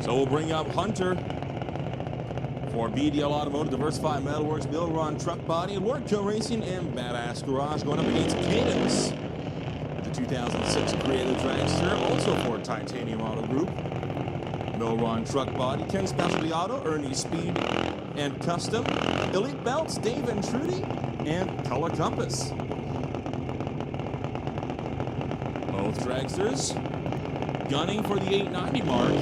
So we'll bring up Hunter for BDL Automotive, Diversified Metalworks, Bill Ron Truck Body, and Workco Racing, and Badass Garage going up against Peden, the 2006 Creative Dragster, also for Titanium Auto Group. Bill Ron Truck Body, Ken Specialty Auto, Ernie Speed and Custom, Elite Belts, Dave and Trudy, and Color Compass. Both dragsters gunning for the 890 mark.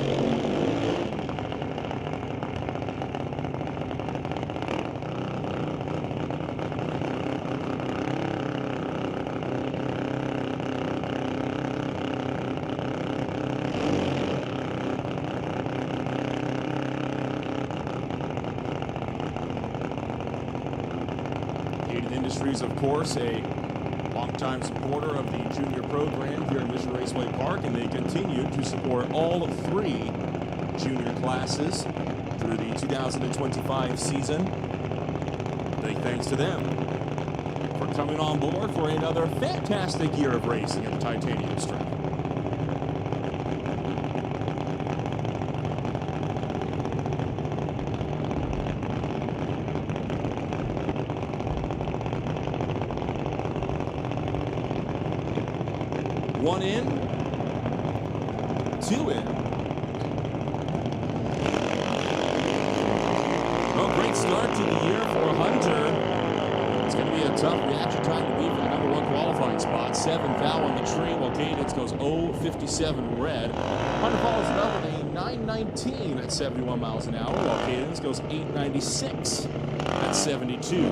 Peden Industries, of course, a longtime supporter of the junior program here in Mission Raceway Park, and they continue to support all 3 junior classes through the 2025 season. Big thanks to them for coming on board for another fantastic year of racing at the Titanium Strip. One in, 2 in. Well, great start to the year for Hunter. It's going to be a tough reaction time to beat for the #1 qualifying spot. 7th out on the tree, while Cadence goes 0.57 red. Hunter follows it up with a 9.19 at 71 miles an hour, while Cadence goes 8.96 at 72.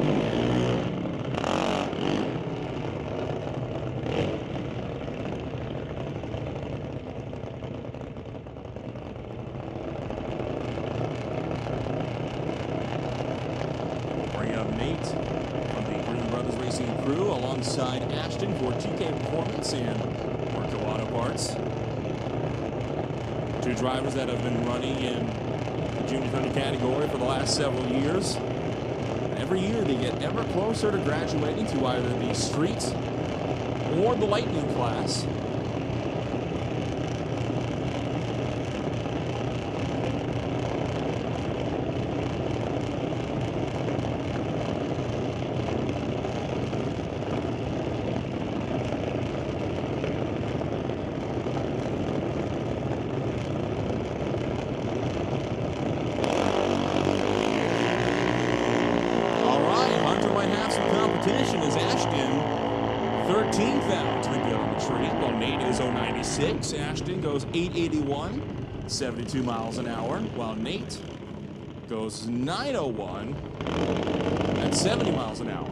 Nate from the Green Brothers Racing crew alongside Ashton for TK Performance and Workco Auto Parts. 2 drivers that have been running in the Junior Thunder category for the last several years. Every year they get ever closer to graduating to either the Street or the Lightning class. Competition is Ashton 13th out to the good on the tree, while Nate is 0.96. Ashton goes 8.81, 72 miles an hour, while Nate goes 9.01 at 70 miles an hour.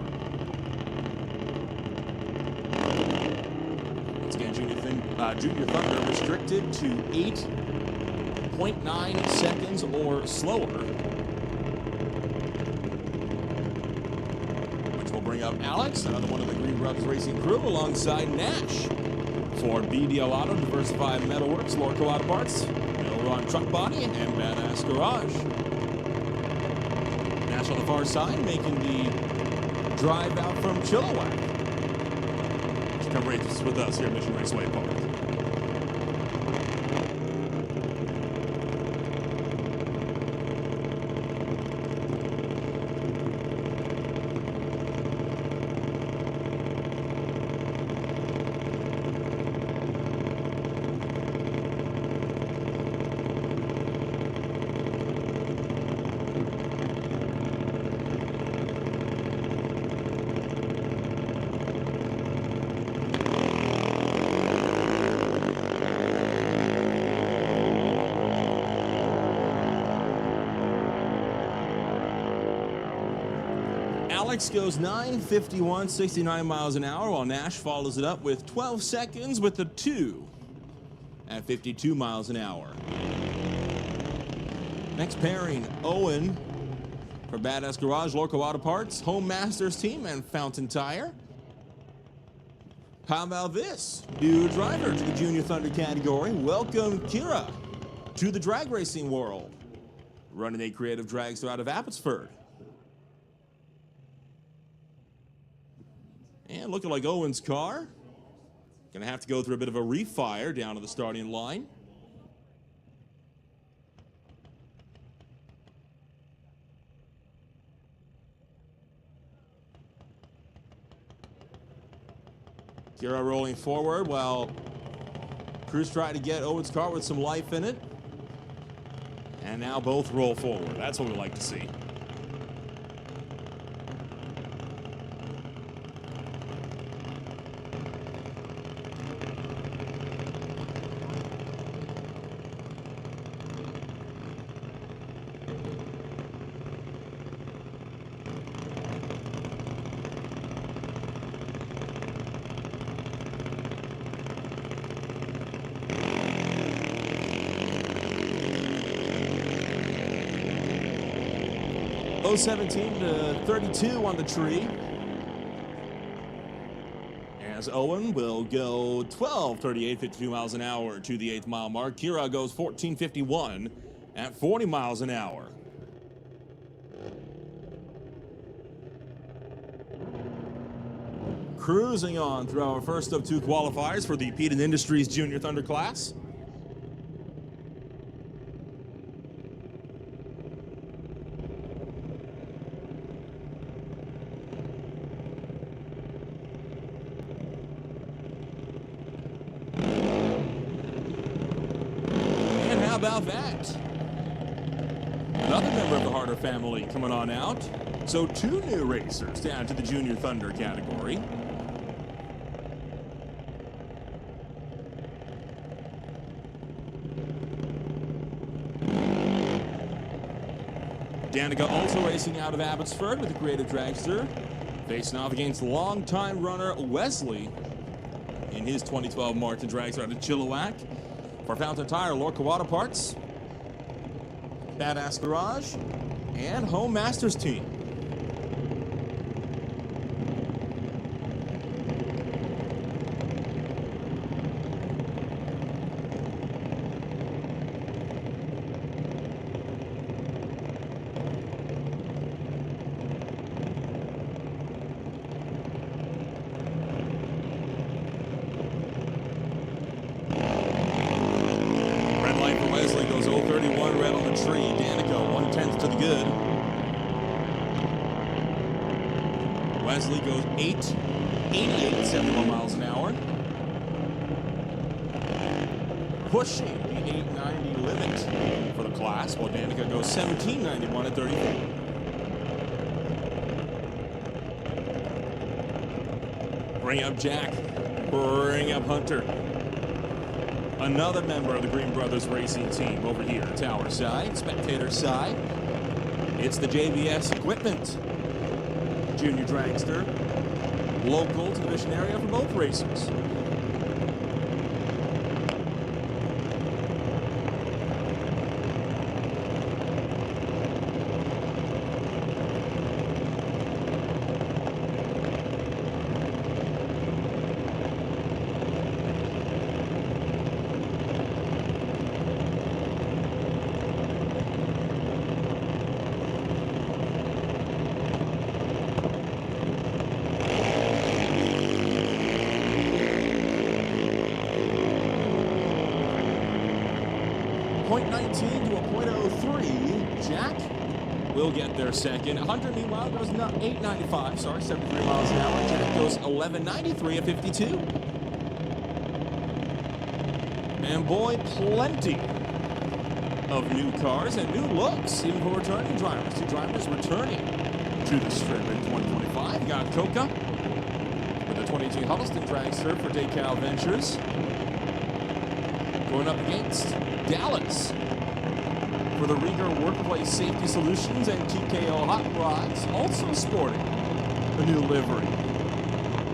Once again, Junior Thunder restricted to 8.9 seconds or slower. Bring up Alex, another one of the Green Brothers Racing crew, alongside Nash for BDL Auto, Diversified Metalworks, Workco Auto Parts, Bill Ron Truck Body, and Badass Garage. Nash on the far side, making the drive out from Chilliwack to come race with us here at Mission Raceway Park. Alex goes 9.51, 69 miles an hour, while Nash follows it up with 12 seconds with a 2 at 52 miles an hour. Next pairing, Owen for Badass Garage, Workco Auto Parts, Home Masters Team, and Fountain Tire. How about this? New driver to the Junior Thunder category. Welcome, Kira, to the drag racing world. Running a creative dragster out of Abbotsford. And looking like Owen's car. Gonna have to go through a bit of a refire down to the starting line. Kira rolling forward while Cruz tried to get Owen's car with some life in it. And now both roll forward. That's what we like to see. Low 17 to 32 on the tree. As Owen will go 12:38, 52 miles an hour to the 8th mile mark. Kira goes 14:51 at 40 miles an hour. Cruising on through our first of two qualifiers for the Peden Industries Junior Thunder class. How about that? Another member of the Harder family coming on out. So two new racers down to the Junior Thunder category. Danica also racing out of Abbotsford with the Creative Dragster, facing off against longtime runner Wesley in his 2012 Martin Dragster out of Chilliwack. For Fountain Tire, Lorca Auto Parts, Badass Garage, and Home Masters Team. Wesley goes 0:31 red on the tree. Danica 1/10 to the good. Wesley goes 8:88, 71 miles an hour. Pushing the 8:90 limit for the class, while Danica goes 17:91 at 34. Bring up Jack. Bring up Hunter. Another member of the Green Brothers Racing team over here, tower side, spectator side. It's the JBS Equipment Junior Dragster, local to the Mission area for both racers. .19 to a .03. Jack will get their second. Hunter, meanwhile, goes 8:95. Sorry, 73 miles an hour. Jack goes 11:93 at 52. And boy, plenty of new cars and new looks, even for returning drivers. Two drivers returning to the strip in 2025. You got Coca with the 22 Huddleston Dragster for Decal Ventures. Going up against Dallas for the Rieger Workplace Safety Solutions, and TKO Hot Rods also sporting a new livery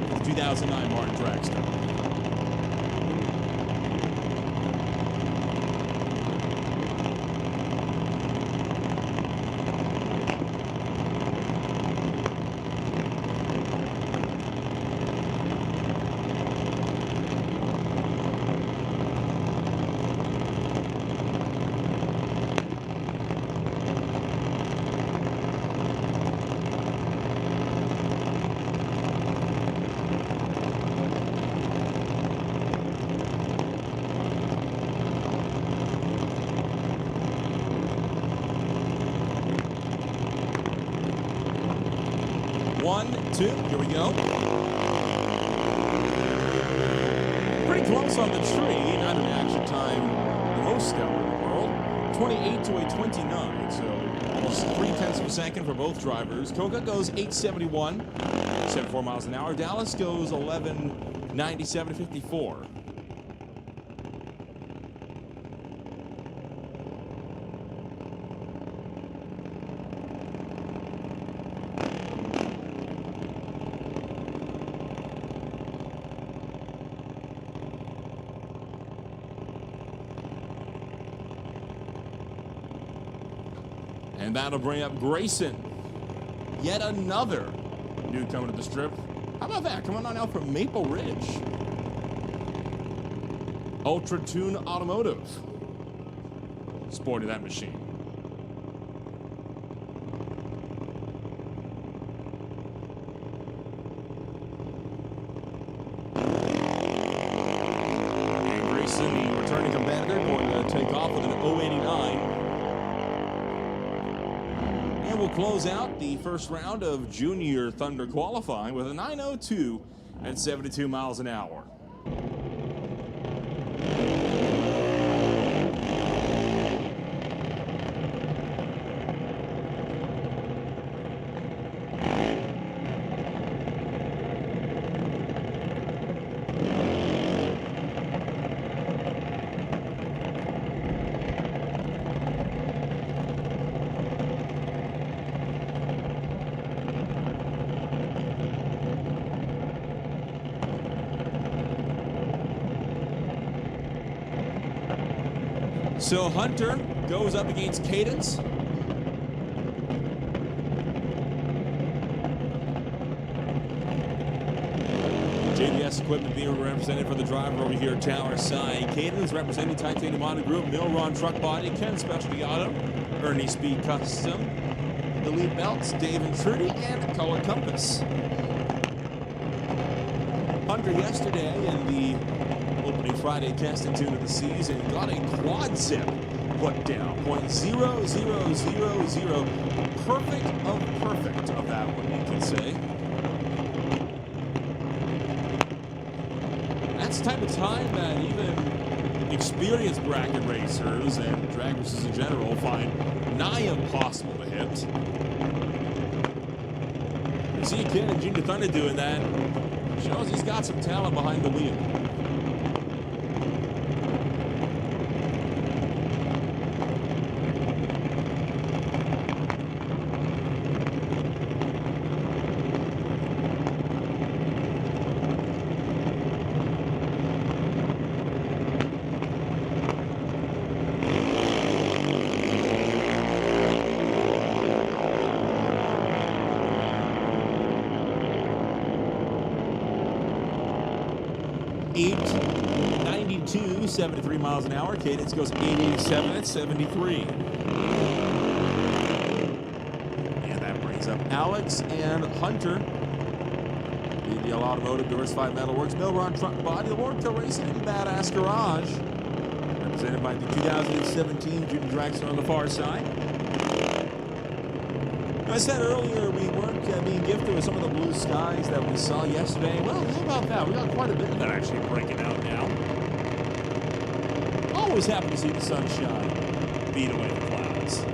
for the 2009 Martin Dragster. One, two, here we go. close on the tree, not an action time the most stellar in the world. 28 to a 29, so almost 0.3 of a second for both drivers. Koga goes 871, 74 miles an hour. Dallas goes 1197, 54. And that'll bring up Grayson. Yet another newcomer to the strip. How about that? Coming on out from Maple Ridge. Ultra Tune Automotive. Sporting that machine. And Grayson, the returning competitor, going to take off with an 089. And we'll close out the first round of Junior Thunder qualifying with a 902 at 72 miles an hour. So Hunter goes up against Cadence. JBS equipment being represented for the driver over here at Tower Side. Cadence representing Titanium Auto Group, Milron Truck Body, Ken Specialty Auto, Ernie Speed Custom, the lead belts, Dave and Trudy, and Color Compass. Hunter yesterday in the opening Friday testing tune of the season got a quad zip put down. .0000. Perfect of that one, you could say. That's the type of time that even experienced bracket racers and drag racers in general find nigh impossible to hit. To see a kid in Junior Thunder doing that shows he's got some talent behind the wheel. .892, 73 miles an hour. Cadence goes 87 at 73. And that brings up Alex and Hunter. BDL Automotive, Diversified Metalworks, Milron Truck Body, Lordkill Racing, and Badass Garage. Represented by the 2017 Junior Dragster on the far side. I said earlier we weren't being gifted with some of the blue skies that we saw yesterday. Well, how about that? We got quite a bit of that actually breaking out now. Always happy to see the sunshine beat away the clouds.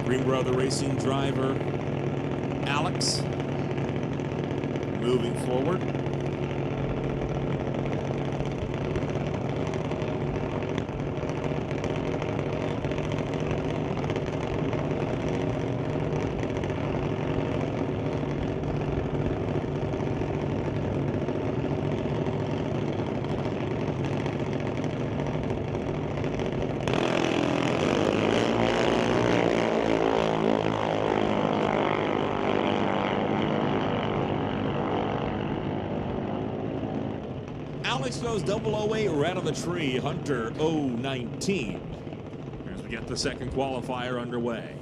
Green Brother Racing driver Alex moving forward. Alex goes 008 right on the tree. Hunter 019. As we get the second qualifier underway.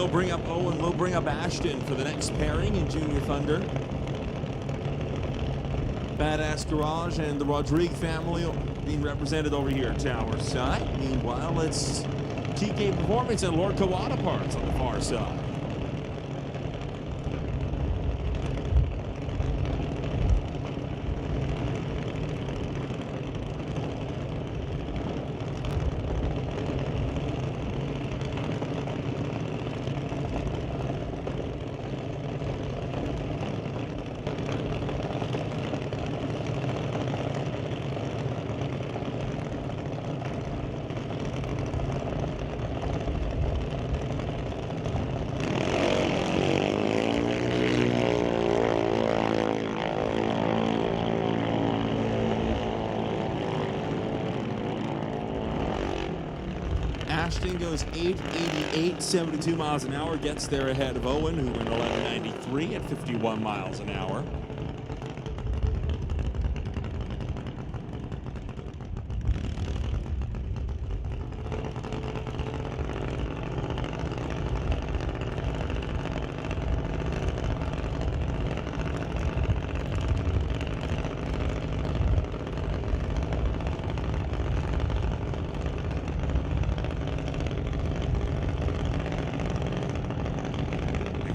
They'll bring up Owen, we'll bring up Ashton for the next pairing in Junior Thunder. Badass Garage and the Rodrigue family being represented over here at Tower side. Meanwhile, it's TK Performance and Lord Kawada Parts on the far side. Ashton goes 888, 72 miles an hour, gets there ahead of Owen, who went 1193 at 51 miles an hour.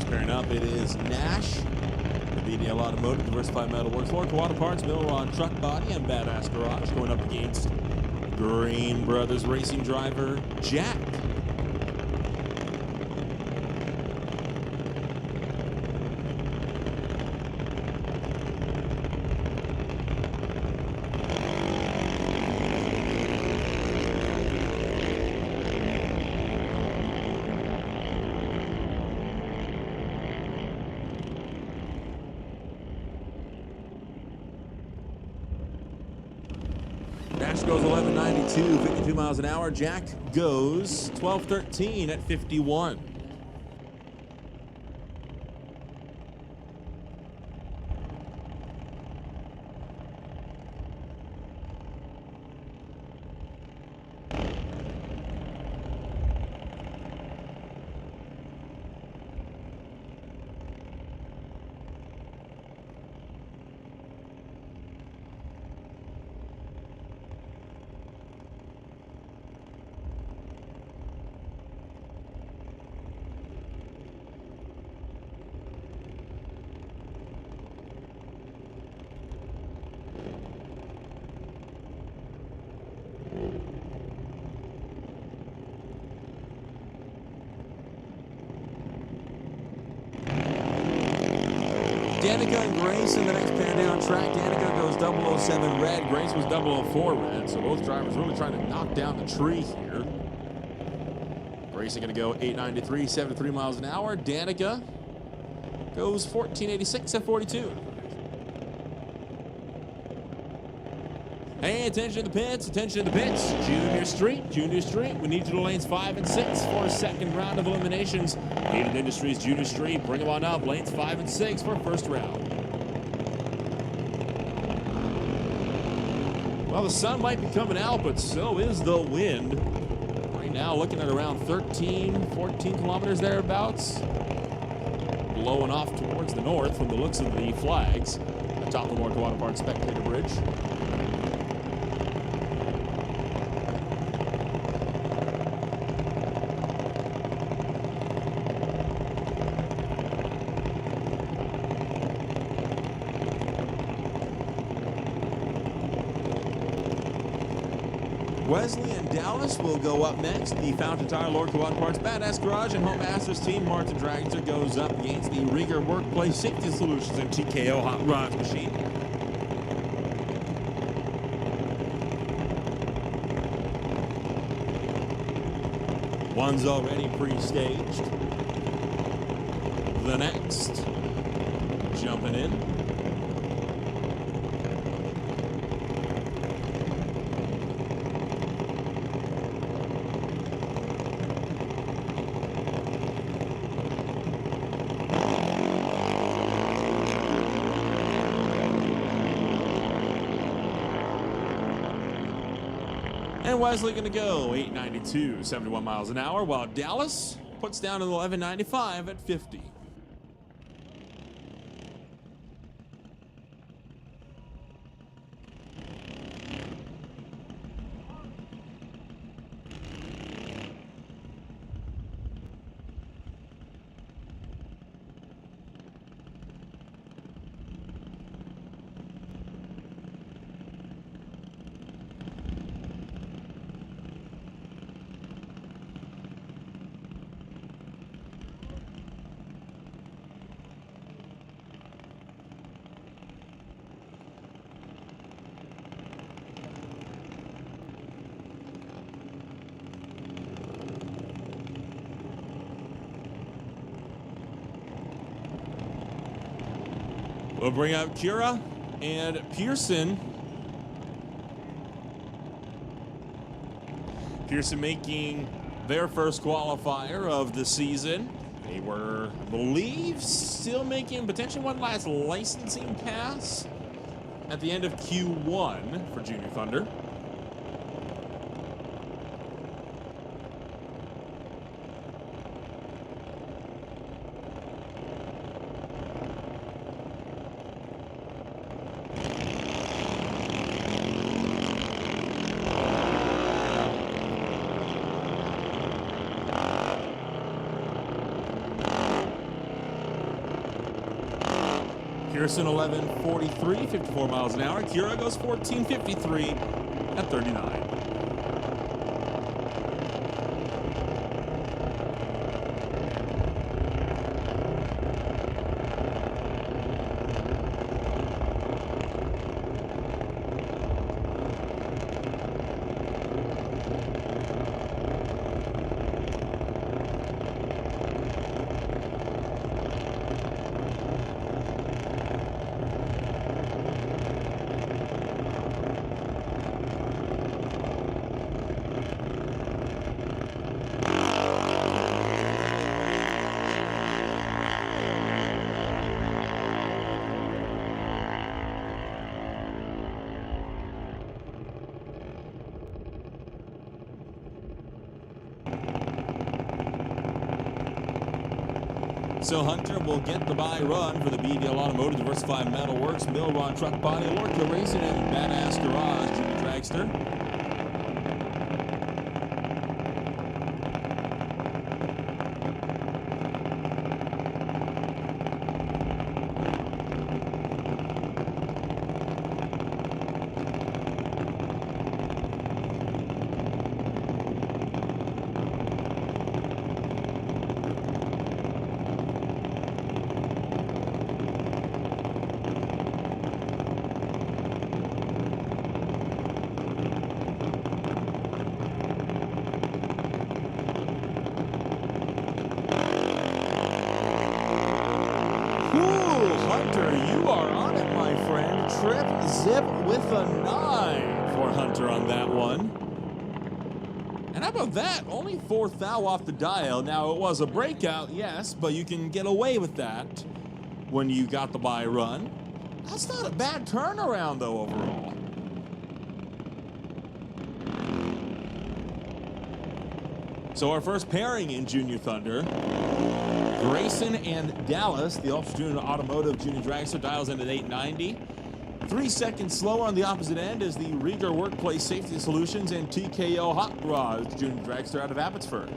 Pairing up, it is Nash, the BDL Automotive, Diversified Metalworks, Lord Kawada Parts, Millrod Truck Body, and Badass Garage, going up against Green Brothers Racing driver Jack. Nash goes 1192, 52 miles an hour. Jack goes 1213 at 51. Danica and Grace in the next pair down track. Danica goes 007 red. Grace was 004 red. So both drivers really trying to knock down the tree here. Grace is going to go 893, 73 miles an hour. Danica goes 1486 at 42. Hey, attention to the pits, attention to the pits. Junior Street, we need you to lanes 5 and 6 for a second round of eliminations. Peden Industries, Junior Street, bring them on up. Lanes 5 and 6 for first round. Well, the sun might be coming out, but so is the wind. Right now, looking at around 13, 14 kilometers thereabouts. Blowing off towards the north from the looks of the flags atop the Lord Kawada Park Spectator Bridge. Wesley and Dallas will go up next. The Fountain Tire, Lord Kawada Parts, Badass Garage, and Home Masters team. Martin Dragster goes up against the Rieger Workplace Safety Solutions and TKO Hot Rods Machine. One's already pre-staged. The next jumping in. And Wesley going to go 892, 71 miles an hour, while Dallas Puts down an 11.95 at 50. We'll bring out Kira and Pearson. Pearson making their first qualifier of the season. They were, I believe, still making potentially one last licensing pass at the end of Q1 for Junior Thunder. Pearson 11.43, 54 miles an hour. Kira goes 14.53 at 39. So Hunter will get the bye run for the BDL Automotive Diversified Metalworks, Milron Truck Body, Lorca Racing, and Badass Garage Junior Dragster. Hunter, you are on it, my friend. Trip zip with a 9 for Hunter on that one. And how about that? Only 4th thou off the dial. Now, it was a breakout, yes, but you can get away with that when you got the bye run. That's not a bad turnaround, though, overall. So our first pairing in Junior Thunder, Grayson and Dallas, the Ultra Junior Automotive Junior Dragster, dials in at 890. 3 seconds slower on the opposite end is the Rieger Workplace Safety Solutions and TKO Hot Rods Junior Dragster out of Abbotsford.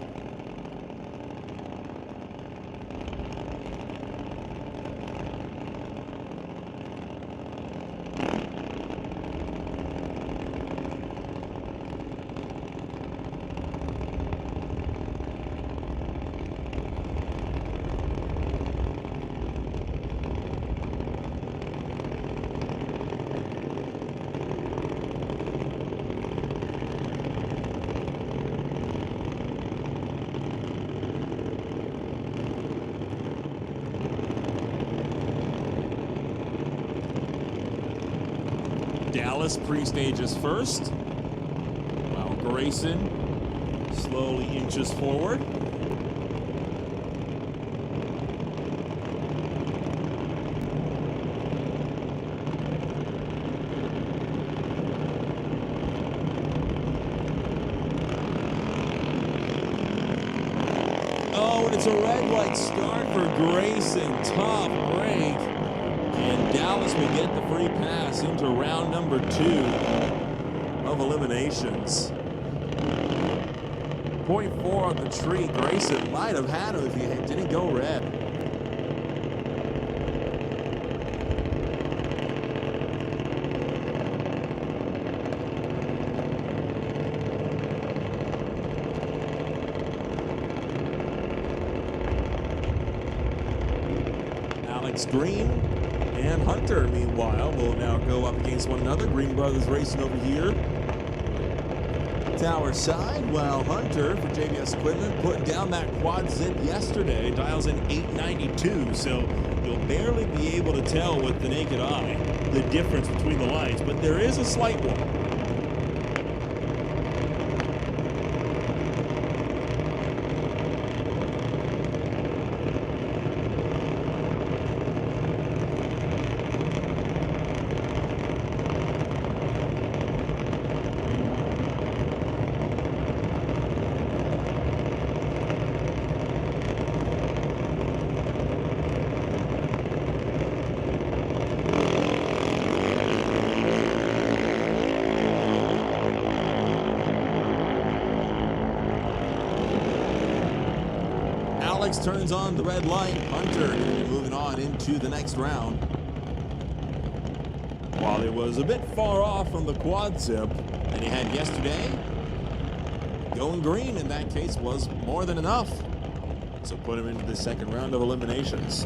Dallas pre-stages first, while Grayson slowly inches forward. Oh, it's a red light start for Grayson. Tough break. And Dallas may get the free pass into round number 2 of eliminations. 0.4 on the tree. Grayson might have had him if he didn't go red. Green and Hunter, meanwhile, will now go up against one another. Green brothers racing over here. Tower side, while Hunter, for JBS equipment, put down that quad zip yesterday, dials in 892, so you'll barely be able to tell with the naked eye the difference between the lights, but there is a slight one. Turns on the red light. Hunter moving on into the next round. While it was a bit far off from the quad zip that he had yesterday, going green in that case was more than enough. So put him into the second round of eliminations.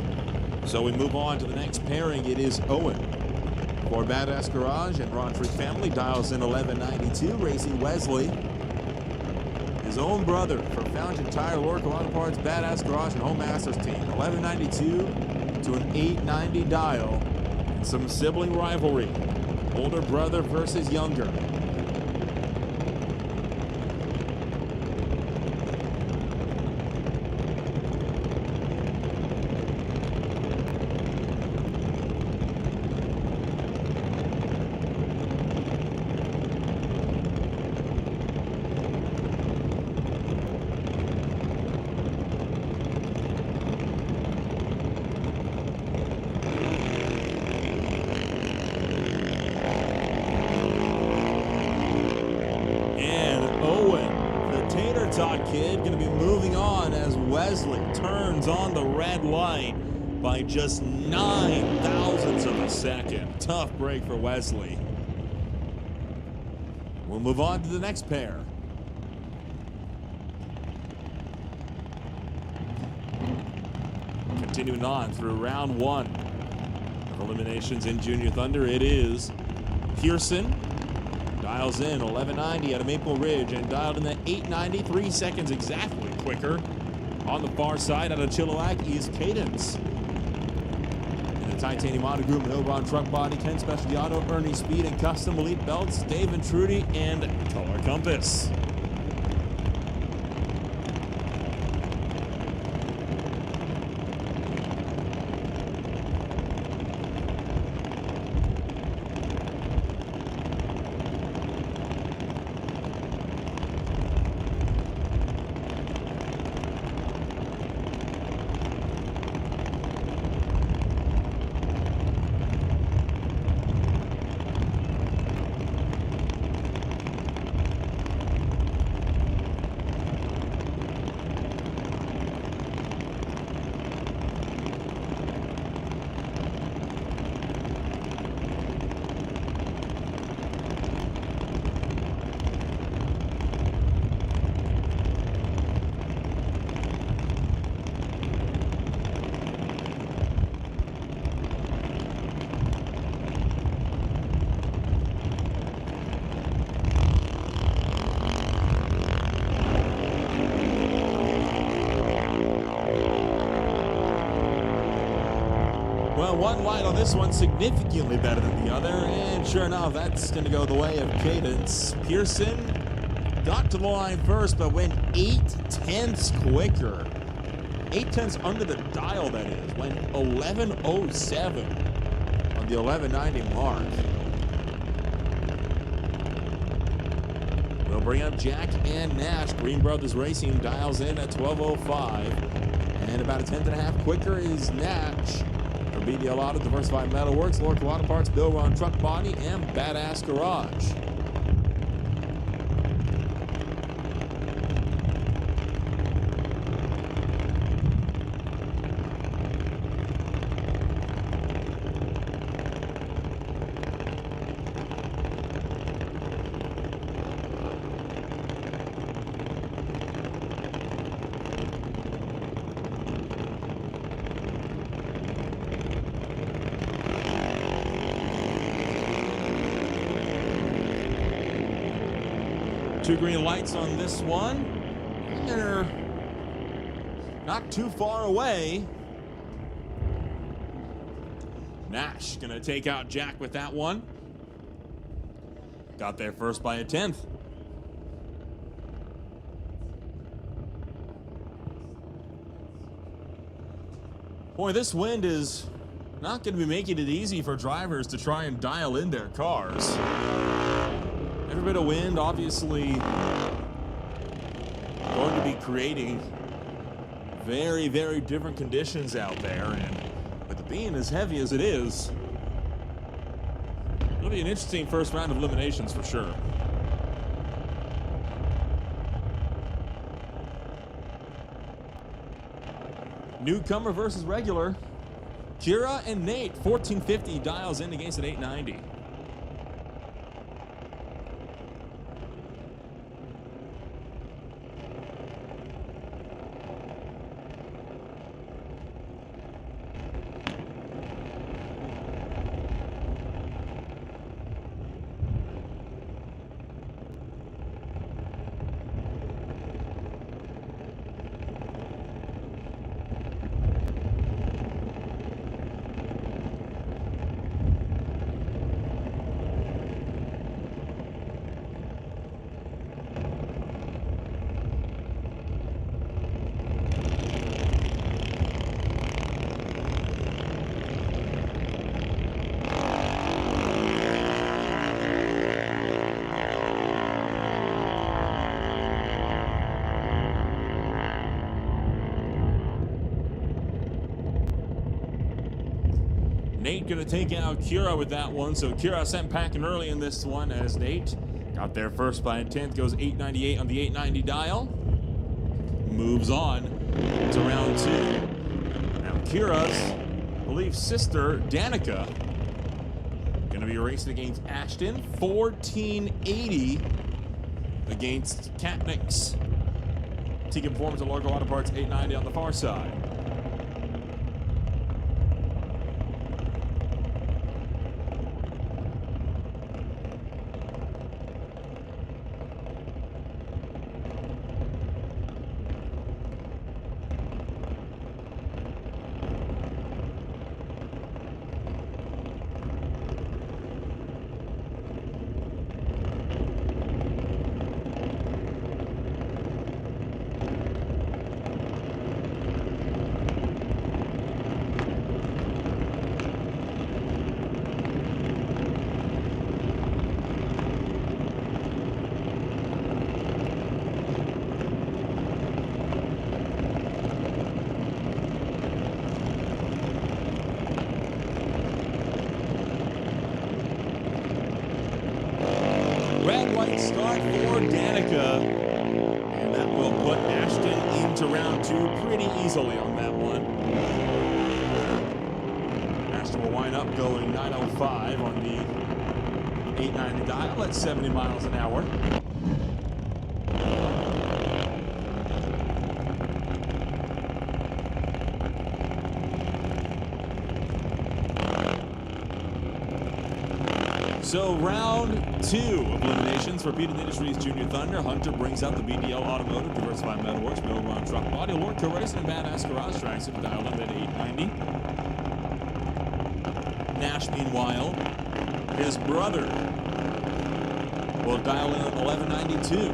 So we move on to the next pairing. It is Owen for Badass Garage and Roderick family. Dials in 1192, racing Wesley. His own brother for Fountain Tire, Lorca Auto Parts, Badass Garage, and Home Masters team. 1192 to an 890 dial. And some sibling rivalry. Older brother versus younger. Kid going to be moving on as Wesley turns on the red light by just 9 thousandths of a second. Tough break for Wesley. We'll move on to the next pair. Continuing on through round 1 of eliminations in Junior Thunder, it is Pearson. Dials in 1190 out of Maple Ridge and dialed in the 893 seconds exactly quicker. On the far side out of Chilliwack is Cadence. In the Titanium Auto Group, Milron Truck Body, Ken Specialty Auto, Ernie Speed and Custom Elite Belts, Dave and Trudy, and Color Compass. One light on this one significantly better than the other, and sure enough, that's going to go the way of Cadence. Pearson got to the line first, but went 8 tenths quicker. 8 tenths under the dial, that is. Went 1107 on the 1190 mark. It'll bring up Jack and Nash. Green Brothers Racing dials in at 12:05. And about a tenth and a half quicker is Nash. For BDL Auto, Diversified Metalworks, Lorca Auto Parts, Bill Ron Truck Body, and Badass Garage. Two green lights on this one. And they're not too far away. Nash gonna take out Jack with that one. Got there first by a tenth. Boy, this wind is not gonna be making it easy for drivers to try and dial in their cars. Every bit of wind, obviously, going to be creating very, very different conditions out there. And with it being as heavy as it is, it'll be an interesting first round of eliminations for sure. Newcomer versus regular. Kira and Nate, 1450 dials in against an 890. Nate gonna take out Kira with that one, so Kira sent packing early in this one as Nate got there first by a tenth, goes 898 on the 890 dial. Moves on to round two. Now Kira's, I believe, sister, Danica, gonna be racing against Ashton, 1480 against Katnick's. Tegan Performance at Lorca Auto Parts, 890 on the far side. Red-white start for Danica, and that will put Ashton into round two pretty easily on that one. Ashton will wind up going 905 on the 890 dial at 70 miles an hour. So round two of eliminations for Peden Industries Junior Thunder. Hunter brings out the BDL Automotive, Diversified Metalworks, Mill Run Truck Body, Lorca Racing, and Badass Garage Tracks at dial in at 890. Nash, meanwhile, his brother will dial in at 1192.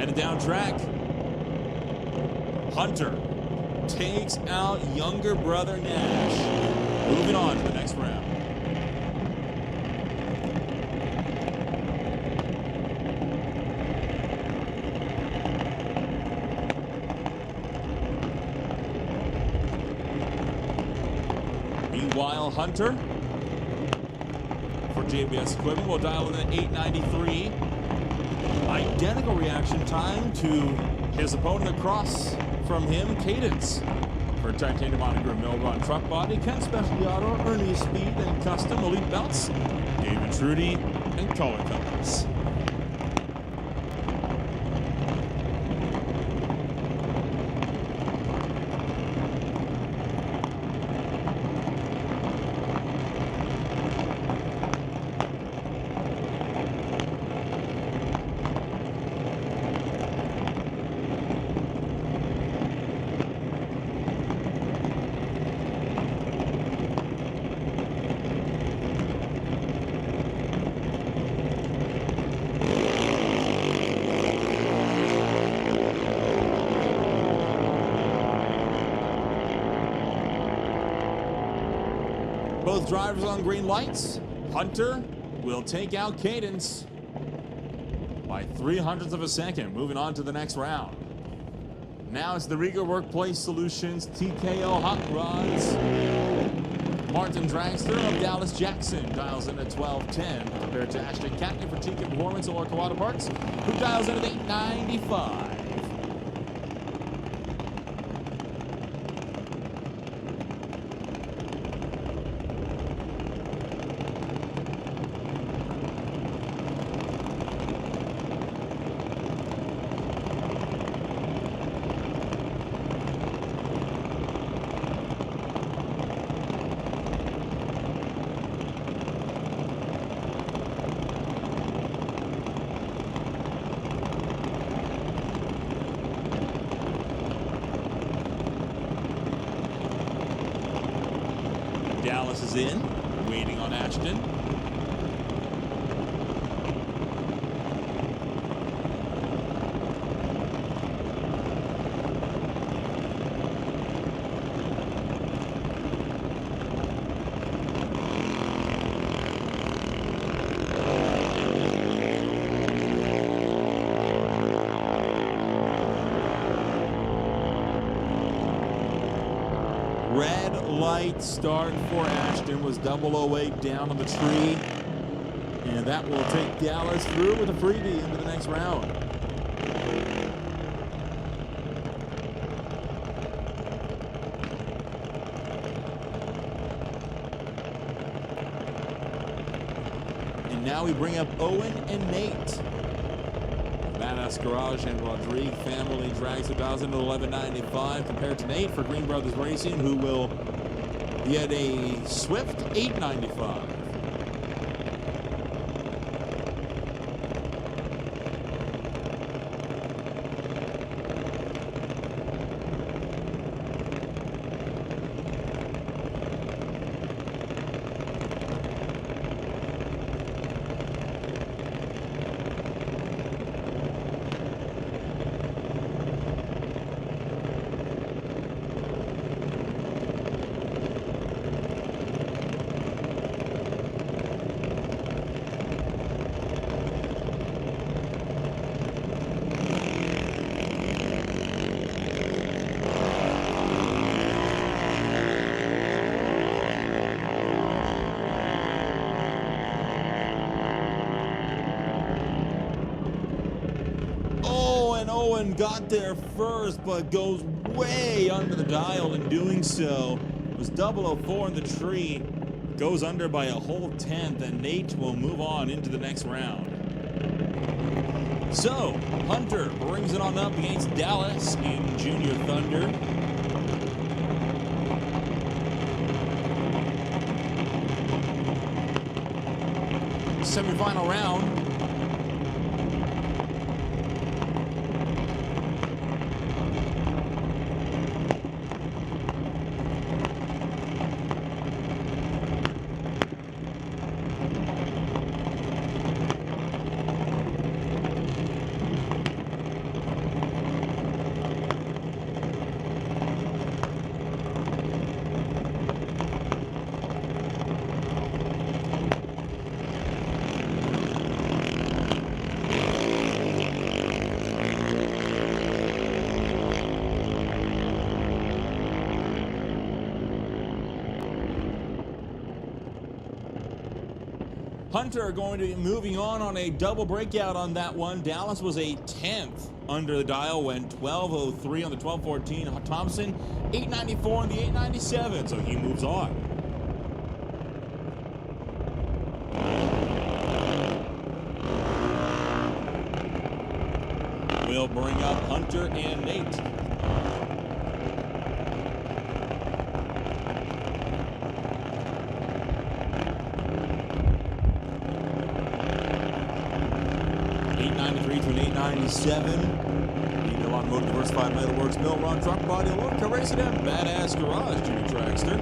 Headed down track. Hunter takes out younger brother Nash. Moving on to the next round. Meanwhile, Hunter for JBS equipment will dial in at 893. Identical reaction time to his opponent across from him, Cadence. For Titanium Monogram Mill Run Truck Body, Ken Specialty Auto, Ernie Speed and Custom Elite Belts, David Trudy, and Color Colors. Both drivers on green lights. Hunter will take out Cadence by 0.03 of a second. Moving on to the next round. Now it's the Riga Workplace Solutions TKO Hot Rods. Martin Dragster of Dallas Jackson dials in at 1210 compared to Ashton Catney for TK Performance or Kawada Parts, who dials in at 895. Dallas is in, waiting on Ashton. Red light start for Ashton was 008 down on the tree. And that will take Dallas through with a freebie into the next round. And now we bring up Owen and Nate. Badass Garage and Rodrigue family drags it down into 1195 compared to Nate for Green Brothers Racing, who will get a swift 895. Owen got there first, but goes way under the dial in doing so. It was 004 in the tree, goes under by a whole 10th, and Nate will move on into the next round. So, Hunter brings it on up against Dallas in Junior Thunder. Semi-final round. Hunter going to be moving on a double breakout on that one. Dallas was a 10th under the dial, went 12:03 on the 12:14. Thompson 8:94 on the 8:97, so he moves on. We'll bring up Hunter and Nate. To an 897. Peden Automotive Diversified Metalworks, Mill Run, Truck Body, Lorca Racing, and Badass Garage, Junior Trackster.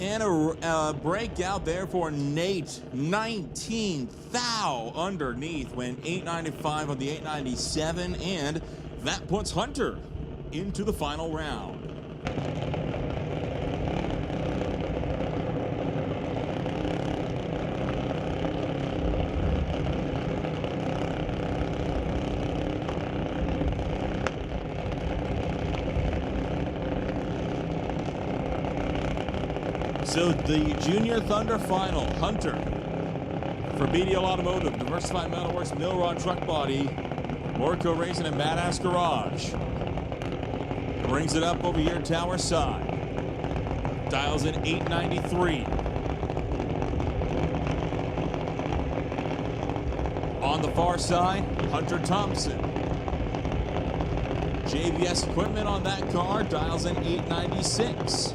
And a breakout there for Nate. 19 thou underneath, went 8:95 on the 8:97, and that puts Hunter into the final round. So the Junior Thunder final, Hunter for BDL Automotive, Diversified Metalworks, Mill Rod Truck Body, Lorca Racing, and Badass Garage. Brings it up over here tower side. Dials in 893. On the far side, Hunter Thompson. JBS equipment on that car, dials in 896.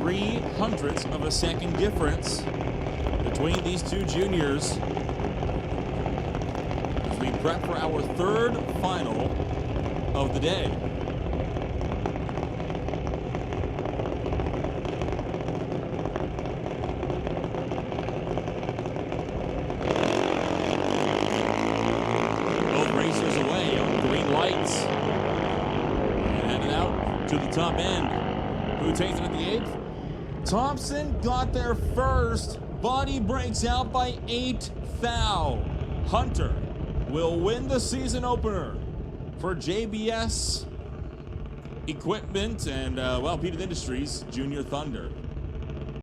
0.03 of a second difference between these two juniors as we prep for our third final of the day. Both racers away on green lights and headed out to the top end. Who takes it at the 8th? Thompson got there first. Body breaks out by 8 thou. Hunter will win the season opener for JBS Equipment and, Peden Industries Junior Thunder.